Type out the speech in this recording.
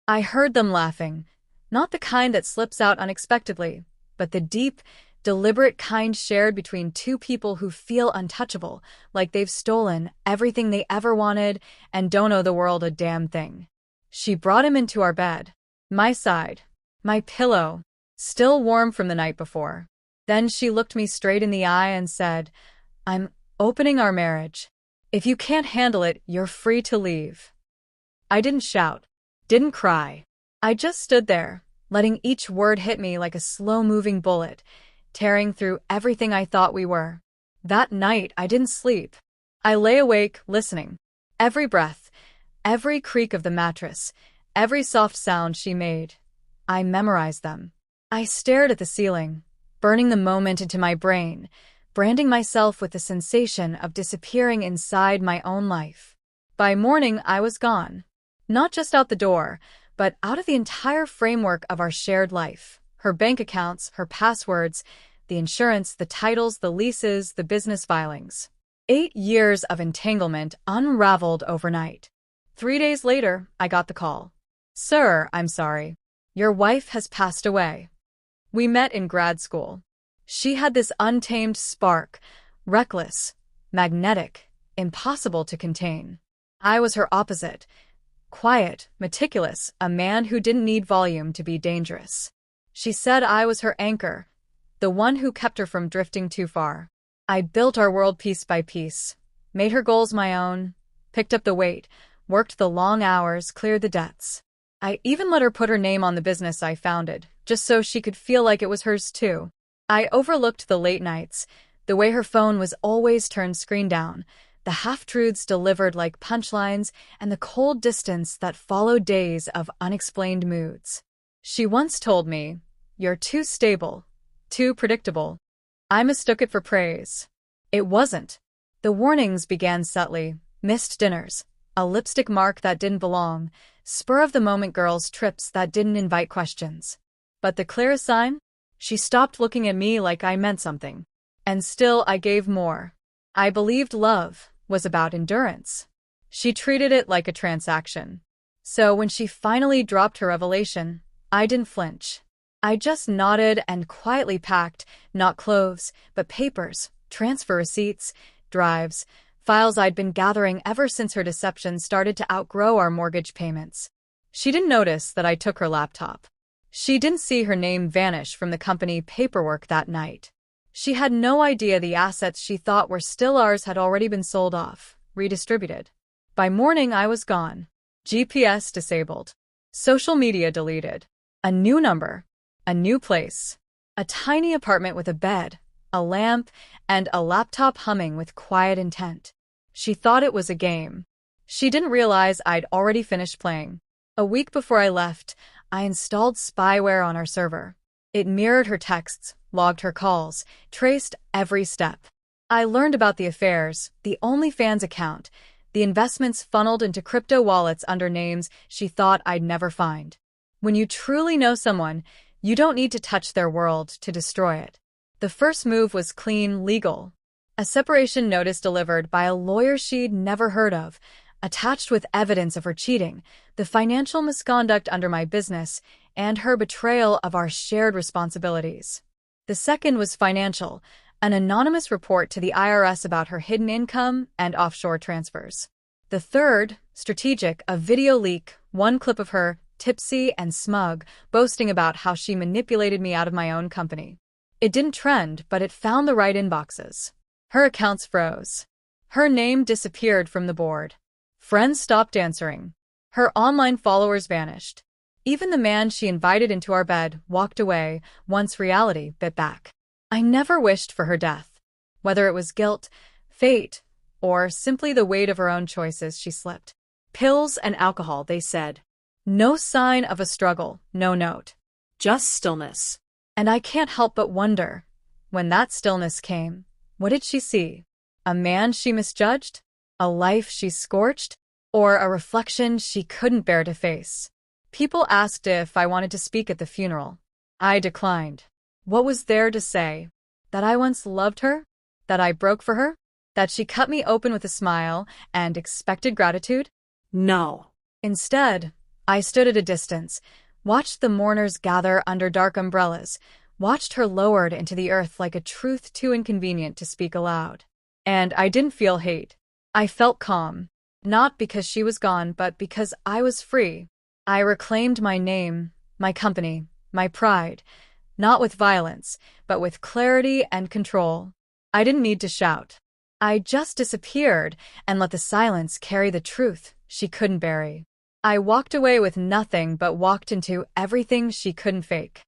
I heard them laughing, not the kind that slips out unexpectedly, but the deep, deliberate kind shared between two people who feel untouchable, like they've stolen everything they ever wanted and don't owe the world a damn thing. She brought him into our bed. My side. My pillow. Still warm from the night before. Then she looked me straight in the eye and said, "I'm opening our marriage. If you can't handle it, you're free to leave." I didn't shout. Didn't cry. I just stood there, letting each word hit me like a slow-moving bullet, tearing through everything I thought we were. That night, I didn't sleep. I lay awake, listening. Every breath, every creak of the mattress, every soft sound she made. I memorized them. I stared at the ceiling, burning the moment into my brain, branding myself with the sensation of disappearing inside my own life. By morning, I was gone. Not just out the door, but out of the entire framework of our shared life. Her bank accounts, her passwords, the insurance, the titles, the leases, the business filings. 8 years of entanglement unraveled overnight. 3 days later, I got the call. "Sir, I'm sorry. Your wife has passed away." We met in grad school. She had this untamed spark, reckless, magnetic, impossible to contain. I was her opposite. Quiet, meticulous, a man who didn't need volume to be dangerous. She said I was her anchor, the one who kept her from drifting too far. I built our world piece by piece, made her goals my own, picked up the weight, worked the long hours, cleared the debts. I even let her put her name on the business I founded, just so she could feel like it was hers too. I overlooked the late nights, the way her phone was always turned screen down, the half-truths delivered like punchlines, and the cold distance that followed days of unexplained moods. She once told me, "You're too stable, too predictable." I mistook it for praise. It wasn't. The warnings began subtly: missed dinners, a lipstick mark that didn't belong, spur-of-the-moment girls' trips that didn't invite questions. But the clearest sign? She stopped looking at me like I meant something. And still I gave more. I believed love was about endurance. She treated it like a transaction. So when she finally dropped her revelation, I didn't flinch. I just nodded and quietly packed, not clothes, but papers, transfer receipts, drives, files I'd been gathering ever since her deception started to outgrow our mortgage payments. She didn't notice that I took her laptop. She didn't see her name vanish from the company paperwork that night. She had no idea the assets she thought were still ours had already been sold off, redistributed. By morning, I was gone. GPS disabled. Social media deleted. A new number. A new place. A tiny apartment with a bed, a lamp, and a laptop humming with quiet intent. She thought it was a game. She didn't realize I'd already finished playing. A week before I left, I installed spyware on our server. It mirrored her texts, logged her calls, traced every step. I learned about the affairs, the OnlyFans account, the investments funneled into crypto wallets under names she thought I'd never find. When you truly know someone, you don't need to touch their world to destroy it. The first move was clean, legal. A separation notice delivered by a lawyer she'd never heard of, attached with evidence of her cheating, the financial misconduct under my business, and her betrayal of our shared responsibilities. The second was financial, an anonymous report to the IRS about her hidden income and offshore transfers. The third, strategic, a video leak, one clip of her, tipsy and smug, boasting about how she manipulated me out of my own company. It didn't trend, but it found the right inboxes. Her accounts froze. Her name disappeared from the board. Friends stopped answering. Her online followers vanished. Even the man she invited into our bed walked away once reality bit back. I never wished for her death. Whether it was guilt, fate, or simply the weight of her own choices, she slipped. Pills and alcohol, they said. No sign of a struggle, no note. Just stillness. And I can't help but wonder, when that stillness came, what did she see? A man she misjudged? A life she scorched? Or a reflection she couldn't bear to face? People asked if I wanted to speak at the funeral. I declined. What was there to say? That I once loved her? That I broke for her? That she cut me open with a smile and expected gratitude? No. Instead, I stood at a distance, watched the mourners gather under dark umbrellas, watched her lowered into the earth like a truth too inconvenient to speak aloud. And I didn't feel hate. I felt calm. Not because she was gone, but because I was free. I reclaimed my name, my company, my pride, not with violence, but with clarity and control. I didn't need to shout. I just disappeared and let the silence carry the truth she couldn't bury. I walked away with nothing but walked into everything she couldn't fake.